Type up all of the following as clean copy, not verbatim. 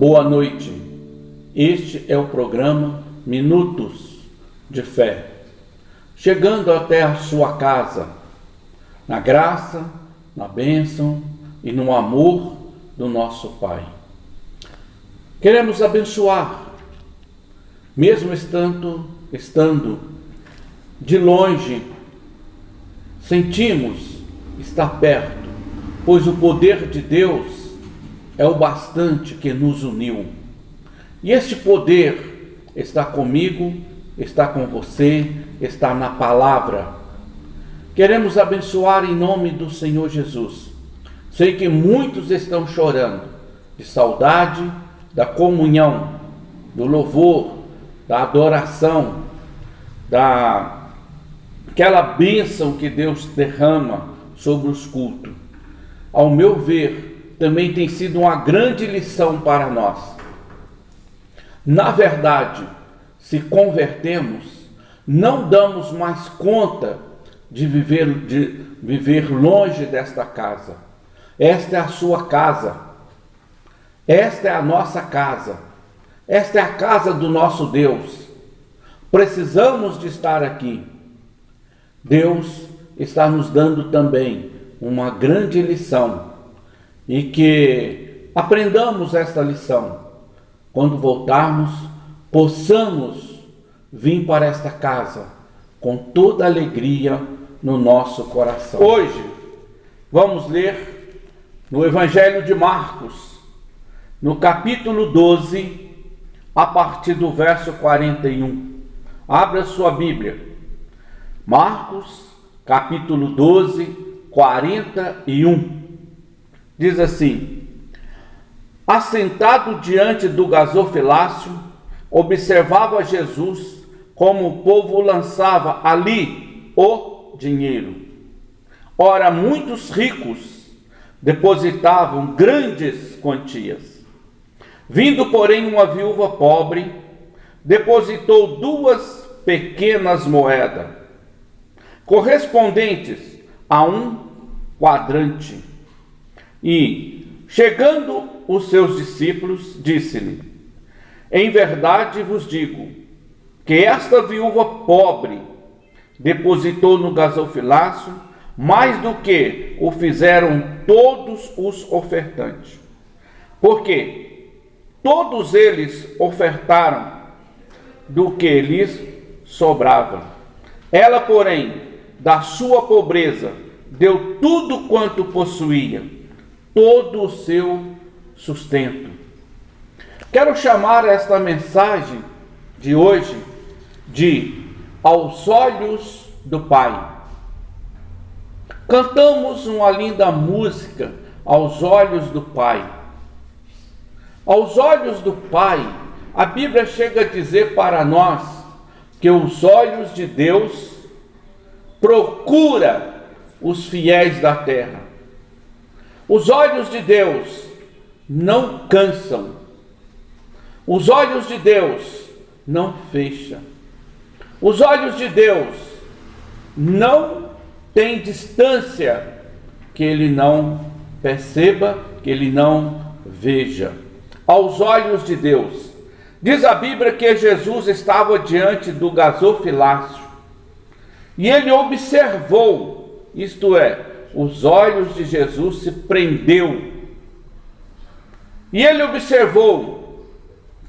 Boa noite. Este é o programa Minutos de Fé, chegando até a sua casa, na graça, na bênção e no amor do nosso Pai. Queremos abençoar, mesmo estando de longe, sentimos estar perto, pois o poder de Deus é o bastante que nos uniu. E este poder está comigo, está com você, está na palavra. Queremos abençoar em nome do Senhor Jesus. Sei que muitos estão chorando de saudade da comunhão, do louvor, da adoração, daquela bênção que Deus derrama sobre os cultos. Ao meu ver, também tem sido uma grande lição para nós. Na verdade, se convertemos, não damos mais conta de viver longe desta casa. Esta é a sua casa. Esta é a nossa casa. Esta é a casa do nosso Deus. Precisamos de estar aqui. Deus está nos dando também uma grande lição. E que aprendamos esta lição. Quando voltarmos, possamos vir para esta casa com toda alegria no nosso coração. Hoje, vamos ler no Evangelho de Marcos, no capítulo 12, a partir do verso 41. Abra sua Bíblia. Marcos, capítulo 12, 41. Diz assim: assentado diante do gasofilácio, observava Jesus como o povo lançava ali o dinheiro. Ora, muitos ricos depositavam grandes quantias. Vindo, porém, uma viúva pobre, depositou 2 pequenas moedas, correspondentes a 1 quadrante. E, chegando os seus discípulos, disse-lhe: em verdade vos digo, que esta viúva pobre depositou no gasofilácio mais do que o fizeram todos os ofertantes. Porque todos eles ofertaram do que lhes sobrava. Ela, porém, da sua pobreza, deu tudo quanto possuía, todo o seu sustento. Quero chamar esta mensagem de hoje de Aos Olhos do Pai. Cantamos uma linda música, Aos Olhos do Pai. Aos olhos do Pai, a Bíblia chega a dizer para nós que os olhos de Deus procuram os fiéis da terra. Os olhos de Deus não cansam. Os olhos de Deus não fecham. Os olhos de Deus não têm distância que Ele não perceba, que Ele não veja. Aos olhos de Deus. Diz a Bíblia que Jesus estava diante do gasofilácio e Ele observou, isto é, os olhos de Jesus se prendeu. E Ele observou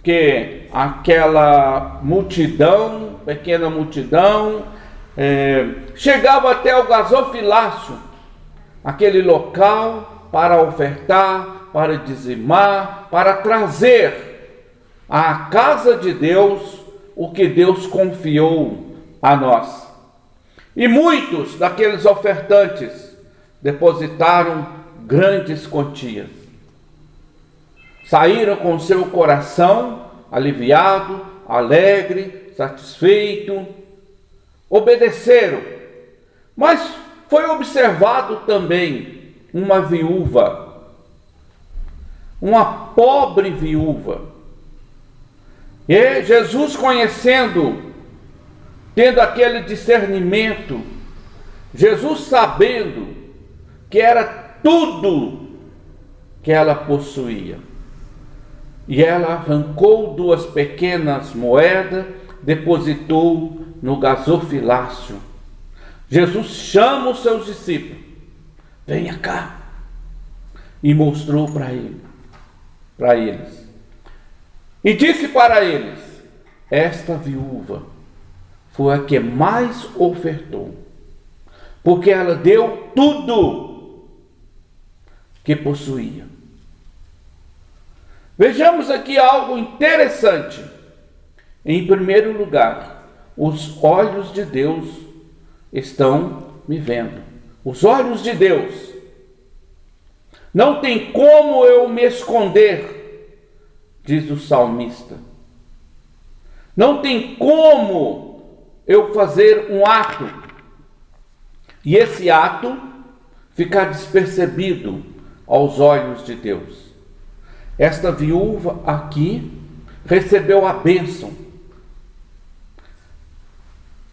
que aquela multidão, pequena multidão, chegava até o gasofilácio, aquele local para ofertar, para dizimar, para trazer à casa de Deus o que Deus confiou a nós. E muitos daqueles ofertantes depositaram grandes quantias. Saíram com seu coração aliviado, alegre, satisfeito, obedeceram. Mas foi observado também uma viúva, uma pobre viúva. E Jesus, conhecendo, tendo aquele discernimento, Jesus sabendo que era tudo que ela possuía, E ela arrancou 2 pequenas moedas, depositou no gasofilácio. Jesus chama os seus discípulos: venha cá. E mostrou para eles. E disse para eles: esta viúva foi a que mais ofertou, porque ela deu tudo que possuía. Vejamos aqui algo interessante. Em primeiro lugar, os olhos de Deus estão me vendo. Os olhos de Deus. Não tem como eu me esconder, diz o salmista. Não tem como eu fazer um ato e esse ato ficar despercebido aos olhos de Deus. Esta viúva aqui recebeu a bênção.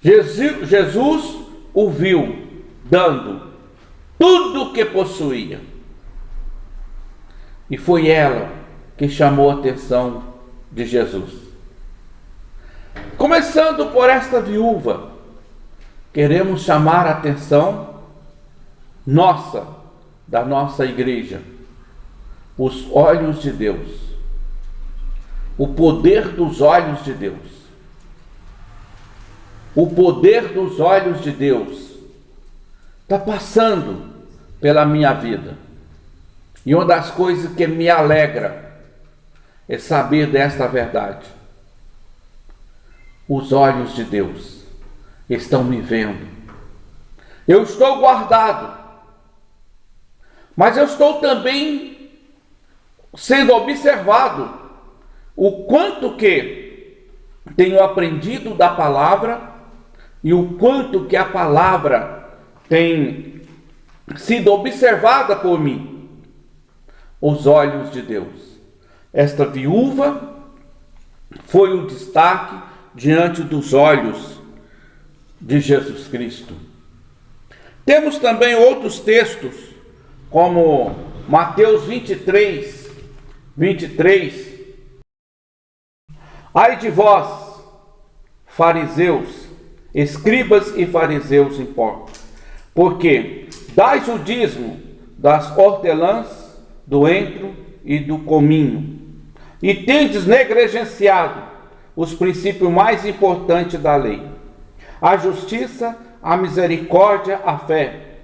Jesus o viu dando tudo o que possuía. E foi ela que chamou a atenção de Jesus. Começando por esta viúva, queremos chamar a atenção da nossa igreja. Os olhos de Deus. O poder dos olhos de Deus. O poder dos olhos de Deus está passando pela minha vida. E uma das coisas que me alegra é saber desta verdade. Os olhos de Deus estão me vendo. Eu estou guardado, mas eu estou também sendo observado o quanto que tenho aprendido da palavra e o quanto que a palavra tem sido observada por mim. Os olhos de Deus. Esta viúva foi o destaque diante dos olhos de Jesus Cristo. Temos também outros textos, como Mateus 23. Ai de vós, fariseus, escribas e fariseus hipócritas, porque dais o dízimo das hortelãs, do entro e do cominho, e tendes negligenciado os princípios mais importantes da lei: a justiça, a misericórdia, a fé.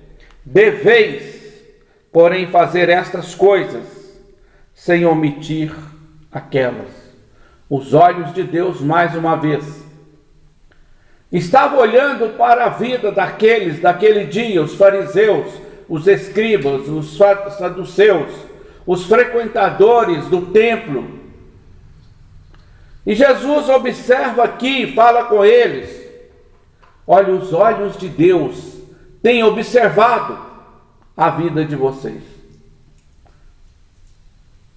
Deveis, porém, fazer estas coisas, sem omitir aquelas. Os olhos de Deus, mais uma vez, estavam olhando para a vida daquele dia, os fariseus, os escribas, os saduceus, os frequentadores do templo. E Jesus observa aqui, fala com eles: olha, os olhos de Deus têm observado a vida de vocês.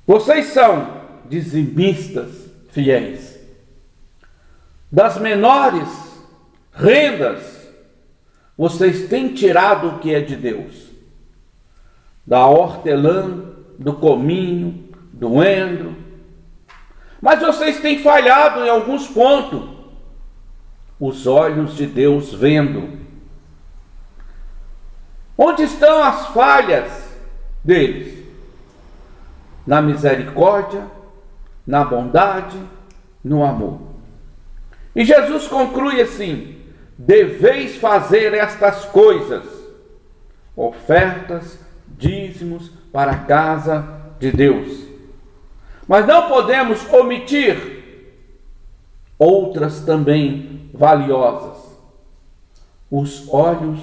Vocês são dizimistas fiéis. Das menores rendas, vocês têm tirado o que é de Deus. Da hortelã, do cominho, do endro. Mas vocês têm falhado em alguns pontos. Os olhos de Deus vendo. Onde estão as falhas deles? Na misericórdia, na bondade, no amor. E Jesus conclui assim: deveis fazer estas coisas, ofertas, dízimos para a casa de Deus. Mas não podemos omitir outras também valiosas: os olhos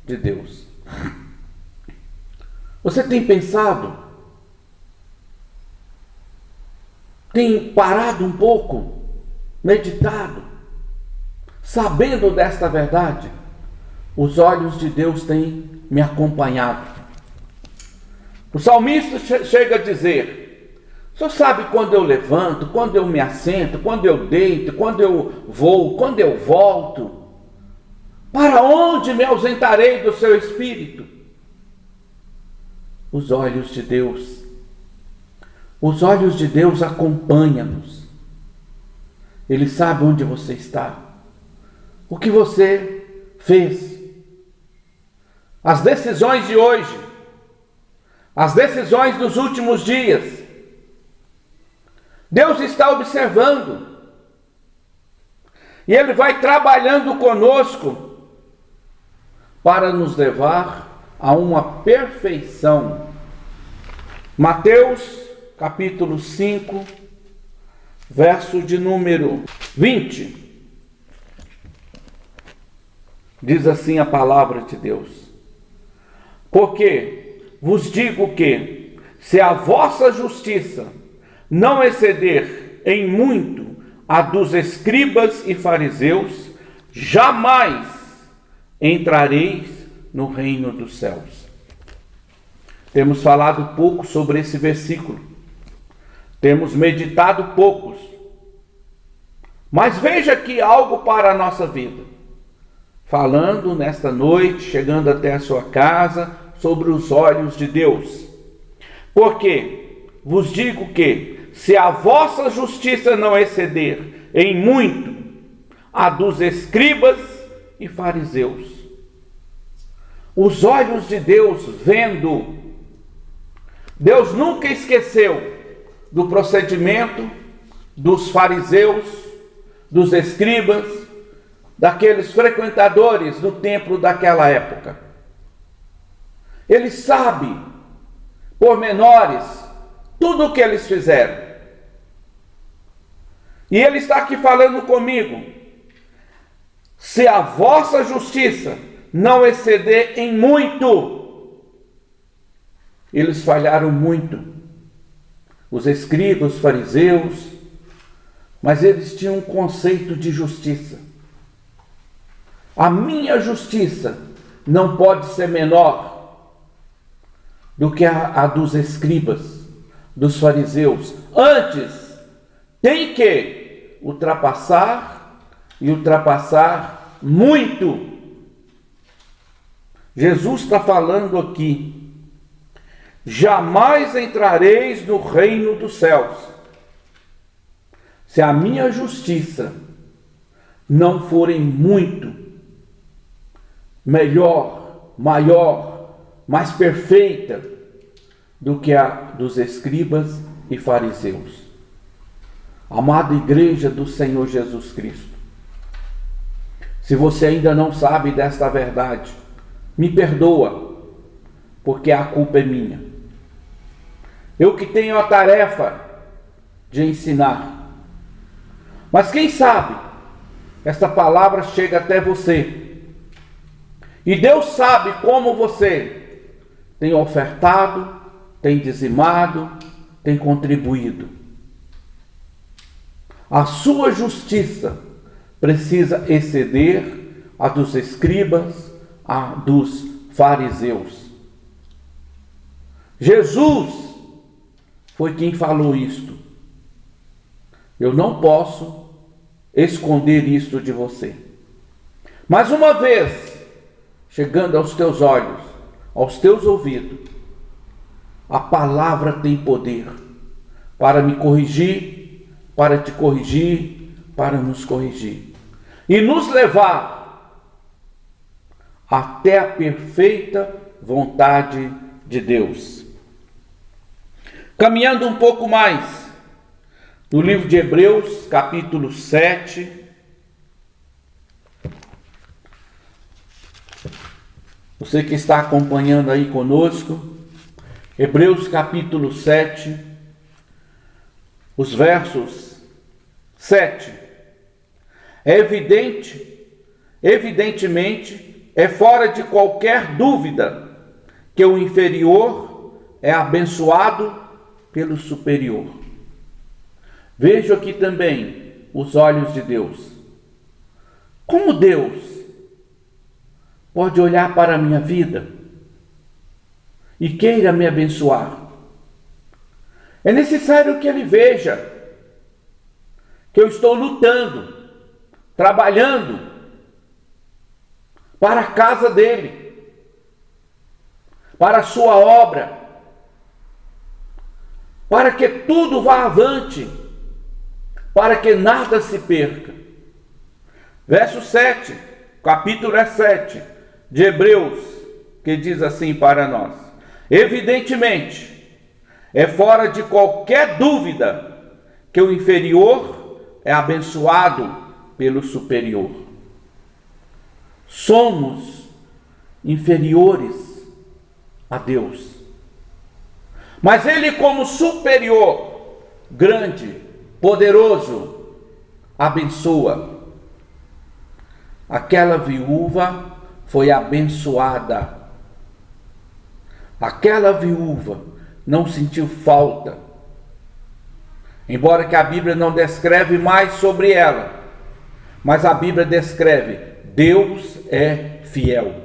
de Deus. Você tem pensado? Tem parado um pouco? Meditado? Sabendo desta verdade? Os olhos de Deus têm me acompanhado. O salmista chega a dizer: o senhor sabe quando eu levanto, quando eu me assento, quando eu deito, quando eu vou, quando eu volto? Para onde me ausentarei do seu espírito? Os olhos de Deus. Os olhos de Deus acompanham-nos. Ele sabe onde você está, o que você fez, as decisões de hoje, as decisões dos últimos dias. Deus está observando. E Ele vai trabalhando conosco para nos levar a uma perfeição. Mateus capítulo 5, verso de número 20. Diz assim a palavra de Deus: porque vos digo que, se a vossa justiça não exceder em muito a dos escribas e fariseus, jamais entrareis no reino dos céus. Temos falado pouco sobre esse versículo, temos meditado poucos, mas veja aqui algo para a nossa vida, falando nesta noite, chegando até a sua casa, sobre os olhos de Deus. Porque vos digo que, se a vossa justiça não exceder em muito a dos escribas e fariseus, os olhos de Deus vendo, Deus nunca esqueceu do procedimento dos fariseus, dos escribas, daqueles frequentadores do templo daquela época. Ele sabe, pormenores, tudo o que eles fizeram. E Ele está aqui falando comigo: se a vossa justiça não exceder em muito. Eles falharam muito, os escribas, os fariseus, mas eles tinham um conceito de justiça. A minha justiça não pode ser menor do que a dos escribas, dos fariseus. Antes, tem que ultrapassar e ultrapassar muito. Jesus está falando aqui: jamais entrareis no reino dos céus, se a minha justiça não for em muito melhor, maior, mais perfeita do que a dos escribas e fariseus. Amada igreja do Senhor Jesus Cristo, se você ainda não sabe desta verdade, me perdoa, porque a culpa é minha. Eu que tenho a tarefa de ensinar. Mas quem sabe esta palavra chega até você. E Deus sabe como você tem ofertado, tem dizimado, tem contribuído. A sua justiça precisa exceder a dos escribas, a dos fariseus. Jesus foi quem falou isto. Eu não posso esconder isto de você. Mas uma vez chegando aos teus olhos, aos teus ouvidos, a palavra tem poder para me corrigir, para te corrigir, para nos corrigir e nos levar até a perfeita vontade de Deus. Caminhando um pouco mais, no livro de Hebreus, capítulo 7, você que está acompanhando aí conosco, Hebreus capítulo 7, os versos 7. É evidentemente, é fora de qualquer dúvida que o inferior é abençoado pelo superior. Vejo aqui também os olhos de Deus. Como Deus pode olhar para a minha vida e queira me abençoar? É necessário que Ele veja que eu estou lutando, trabalhando para a casa dEle, para a sua obra, para que tudo vá avante, para que nada se perca. Verso 7, capítulo 7 de Hebreus, que diz assim para nós: evidentemente, é fora de qualquer dúvida que o inferior é abençoado pelo superior. Somos inferiores a Deus, mas Ele, como superior, grande, poderoso, abençoa. Aquela viúva foi abençoada. Aquela viúva não sentiu falta, embora que a Bíblia não descreve mais sobre ela, mas a Bíblia descreve: Deus é fiel.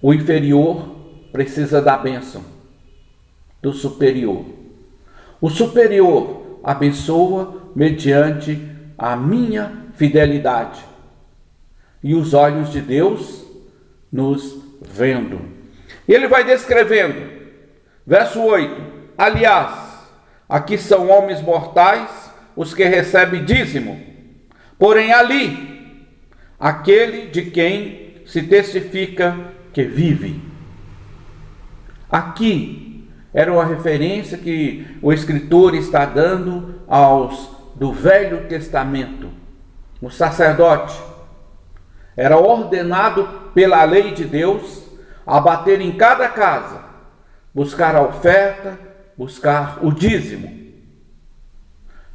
O inferior precisa da bênção do superior. O superior abençoa mediante a minha fidelidade, e os olhos de Deus nos vendo. E ele vai descrevendo, verso 8: aliás, aqui são homens mortais os que recebem dízimo, porém ali, aquele de quem se testifica que vive. Aqui era uma referência que o escritor está dando aos do Velho Testamento. O sacerdote era ordenado pela lei de Deus a bater em cada casa, buscar a oferta, buscar o dízimo.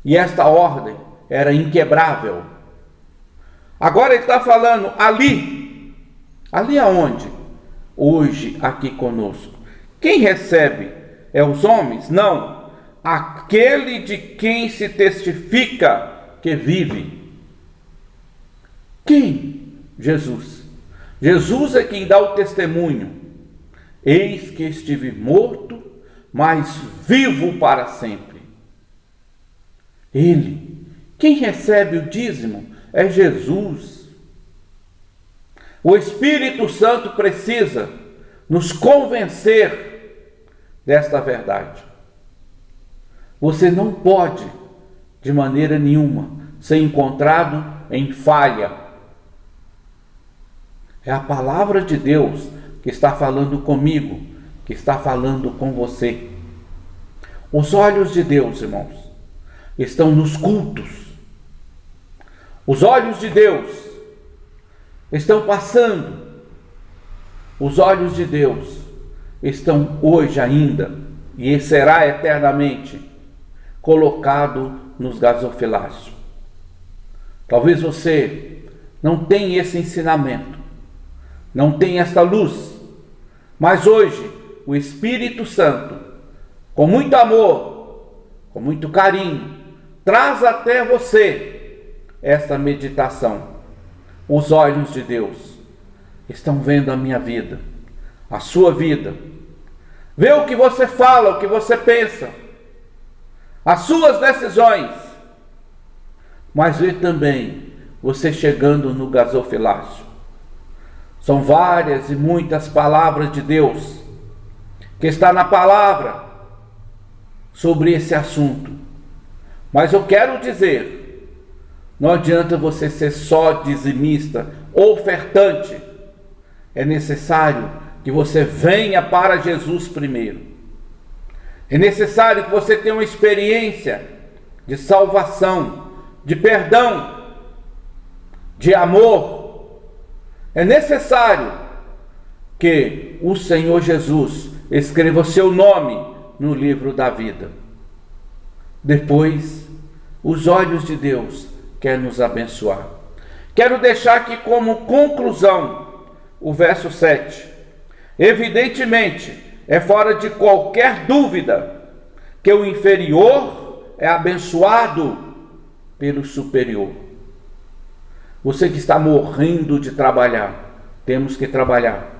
E esta ordem era inquebrável. Agora ele está falando ali. Ali aonde? Hoje, aqui conosco. Quem recebe? É os homens? Não. Aquele de quem se testifica que vive. Quem? Jesus. Jesus é quem dá o testemunho. Eis que estive morto, mas vivo para sempre. Ele. Quem recebe o dízimo é Jesus. O Espírito Santo precisa nos convencer desta verdade. Você não pode, de maneira nenhuma, ser encontrado em falha. É a palavra de Deus que está falando comigo, que está falando com você. Os olhos de Deus, irmãos, estão nos cultos. Os olhos de Deus estão passando. Os olhos de Deus estão hoje ainda, e será eternamente, colocado nos gasofiláceos. Talvez você não tenha esse ensinamento, não tenha esta luz, mas hoje o Espírito Santo, com muito amor, com muito carinho, traz até você esta meditação. Os olhos de Deus estão vendo a minha vida, a sua vida. Vê o que você fala, o que você pensa, as suas decisões, mas vê também você chegando no gasofilácio. São várias e muitas palavras de Deus que está na palavra sobre esse assunto. Mas eu quero dizer, não adianta você ser só dizimista, ofertante. É necessário que você venha para Jesus primeiro. É necessário que você tenha uma experiência de salvação, de perdão, de amor. É necessário que o Senhor Jesus escreva o seu nome no livro da vida. Depois, os olhos de Deus querem nos abençoar. Quero deixar aqui como conclusão o verso 7. Evidentemente, é fora de qualquer dúvida que o inferior é abençoado pelo superior. Você que está morrendo de trabalhar, temos que trabalhar.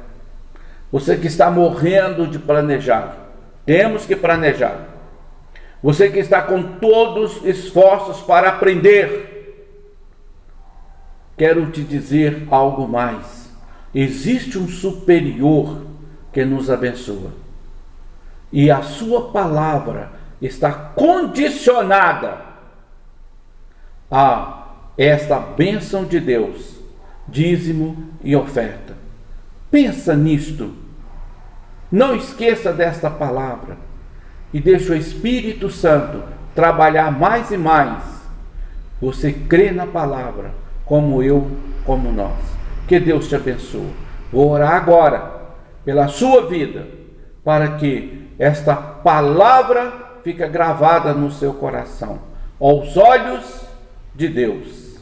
Você que está morrendo de planejar, temos que planejar. Você que está com todos os esforços para aprender, quero te dizer algo mais. Existe um superior que nos abençoa. e a sua palavra está condicionada a esta bênção de Deus, dízimo e oferta. Pensa nisto. Não esqueça desta palavra e deixe o Espírito Santo trabalhar mais e mais. Você crê na palavra, como eu, como nós. Que Deus te abençoe. Vou orar agora pela sua vida, para que esta palavra fique gravada no seu coração, aos olhos de Deus.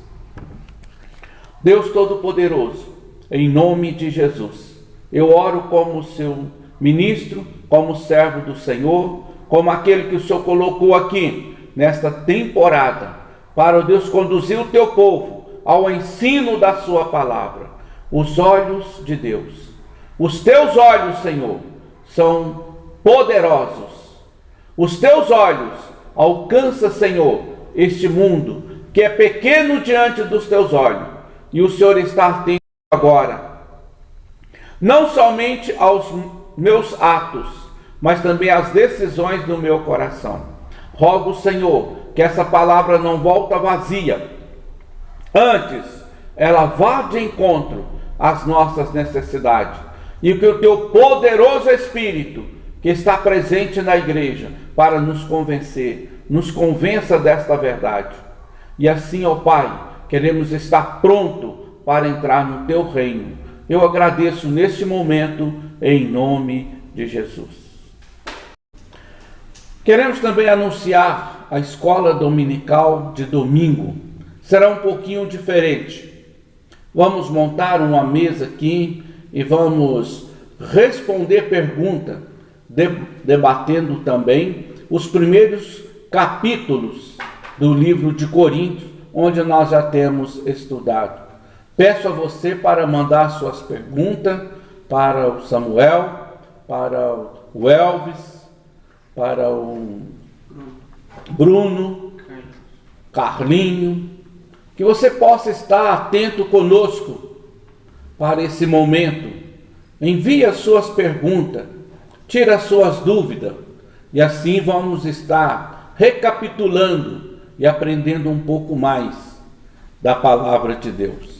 Deus Todo-Poderoso, em nome de Jesus, eu oro como seu ministro, como servo do Senhor, como aquele que o Senhor colocou aqui, nesta temporada, para, Deus, conduzir o teu povo ao ensino da sua palavra. Os olhos de Deus, os teus olhos, Senhor, são poderosos. Os teus olhos alcançam, Senhor, este mundo que é pequeno diante dos teus olhos, e o Senhor está atento agora, não somente aos meus atos, mas também às decisões do meu coração. Rogo, Senhor, que essa palavra não volta vazia, antes ela vá de encontro às nossas necessidades, e que o teu poderoso Espírito, que está presente na igreja para nos convencer, nos convença desta verdade. E assim, ó Pai, queremos estar pronto para entrar no teu reino. Eu agradeço neste momento, em nome de Jesus. Queremos também anunciar a escola dominical de domingo. Será um pouquinho diferente. Vamos montar uma mesa aqui e vamos responder perguntas, debatendo também os primeiros capítulos do livro de Coríntios, onde nós já temos estudado. Peço a você para mandar suas perguntas para o Samuel, para o Elvis, para o Bruno, Carlinho, que você possa estar atento conosco para esse momento. Envie as suas perguntas, tire as suas dúvidas, e assim vamos estar recapitulando e aprendendo um pouco mais da palavra de Deus.